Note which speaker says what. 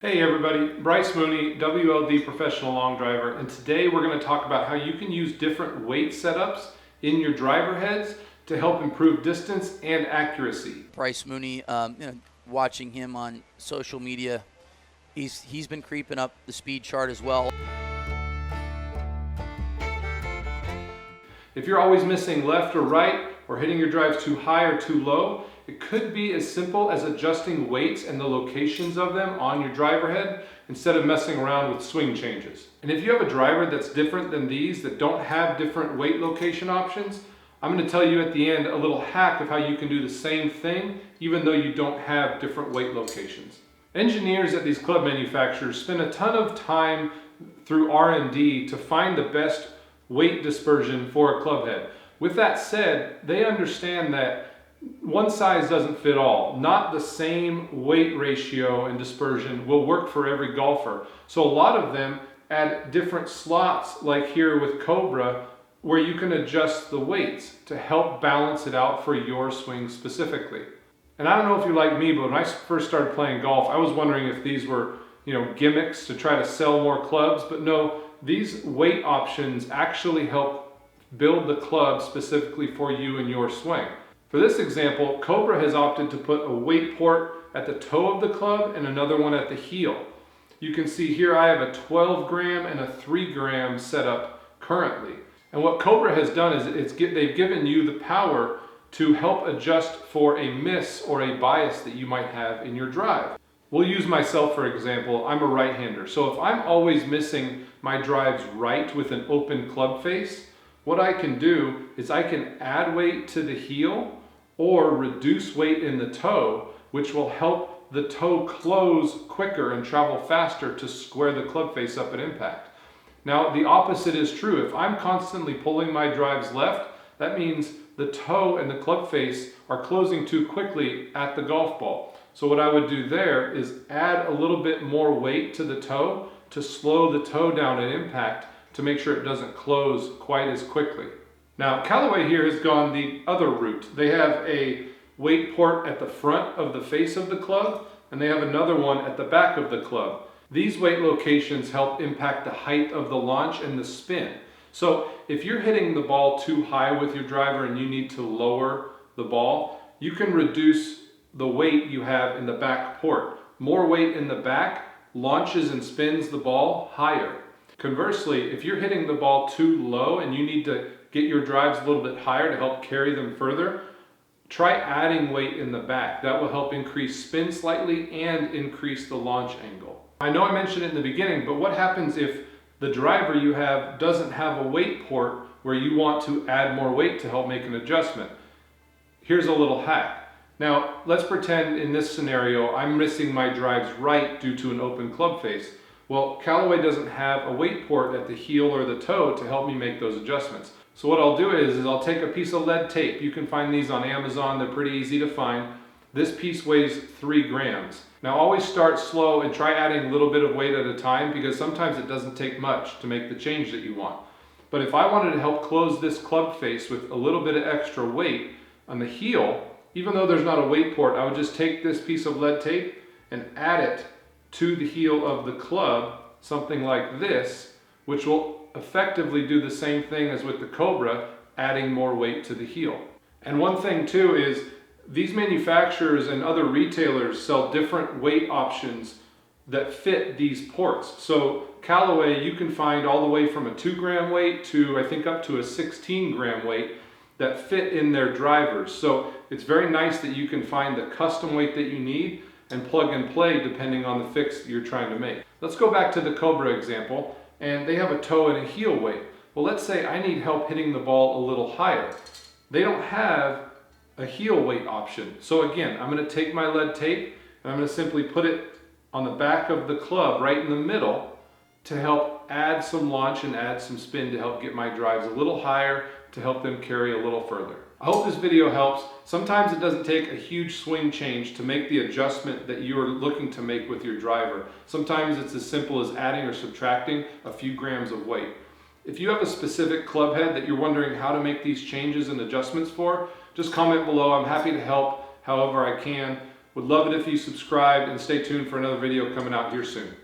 Speaker 1: Hey everybody, Bryce Mooney, WLD Professional Long Driver, and today we're going to talk about how you can use different weight setups in your driver heads to help improve distance and accuracy.
Speaker 2: Bryce Mooney, watching him on social media, he's been creeping up the speed chart as well.
Speaker 1: If you're always missing left or right, or hitting your drives too high or too low, it could be as simple as adjusting weights and the locations of them on your driver head instead of messing around with swing changes. And if you have a driver that's different than these, that don't have different weight location options, I'm going to tell you at the end a little hack of how you can do the same thing even though you don't have different weight locations. Engineers at these club manufacturers spend a ton of time through R&D to find the best weight dispersion for a club head. With that said, they understand that one size doesn't fit all. Not the same weight ratio and dispersion will work for every golfer. So a lot of them add different slots, like here with Cobra, where you can adjust the weights to help balance it out for your swing specifically. And I don't know if you're like me, but when I first started playing golf, I was wondering if these were, gimmicks to try to sell more clubs, but no, these weight options actually help build the club specifically for you and your swing. For this example, Cobra has opted to put a weight port at the toe of the club and another one at the heel. You can see here I have a 12 gram and a 3 gram setup currently. And what Cobra has done is they've given you the power to help adjust for a miss or a bias that you might have in your drive. We'll use myself for example. I'm a right-hander, so if I'm always missing my drives right with an open club face, what I can do is I can add weight to the heel or reduce weight in the toe, which will help the toe close quicker and travel faster to square the club face up at impact. Now, the opposite is true. If I'm constantly pulling my drives left, that means the toe and the club face are closing too quickly at the golf ball. So what I would do there is add a little bit more weight to the toe to slow the toe down at impact to make sure it doesn't close quite as quickly. Now, Callaway here has gone the other route. They have a weight port at the front of the face of the club, and they have another one at the back of the club. These weight locations help impact the height of the launch and the spin. So if you're hitting the ball too high with your driver and you need to lower the ball, you can reduce the weight you have in the back port. More weight in the back launches and spins the ball higher. Conversely, if you're hitting the ball too low and you need to get your drives a little bit higher to help carry them further, try adding weight in the back. That will help increase spin slightly and increase the launch angle. I know I mentioned it in the beginning, but what happens if the driver you have doesn't have a weight port where you want to add more weight to help make an adjustment? Here's a little hack. Now, let's pretend in this scenario I'm missing my drives right due to an open club face. Well, Callaway doesn't have a weight port at the heel or the toe to help me make those adjustments. So what I'll do is I'll take a piece of lead tape. You can find these on Amazon. They're pretty easy to find. This piece weighs 3 grams. Now always start slow and try adding a little bit of weight at a time, because sometimes it doesn't take much to make the change that you want. But if I wanted to help close this club face with a little bit of extra weight on the heel, even though there's not a weight port, I would just take this piece of lead tape and add it to the heel of the club, something like this, which will effectively do the same thing as with the Cobra, adding more weight to the heel. And one thing too is these manufacturers and other retailers sell different weight options that fit these ports. So Callaway, you can find all the way from a 2 gram weight to I think up to a 16 gram weight that fit in their drivers. So it's very nice that you can find the custom weight that you need and plug and play depending on the fix you're trying to make. Let's go back to the Cobra example, and they have a toe and a heel weight. Well, let's say I need help hitting the ball a little higher. They don't have a heel weight option. So again, I'm going to take my lead tape and I'm going to simply put it on the back of the club right in the middle to help add some launch and add some spin to help get my drives a little higher, to help them carry a little further. I hope this video helps. Sometimes it doesn't take a huge swing change to make the adjustment that you are looking to make with your driver. Sometimes it's as simple as adding or subtracting a few grams of weight. If you have a specific club head that you're wondering how to make these changes and adjustments for, just comment below. I'm happy to help however I can. Would love it if you subscribed and stay tuned for another video coming out here soon.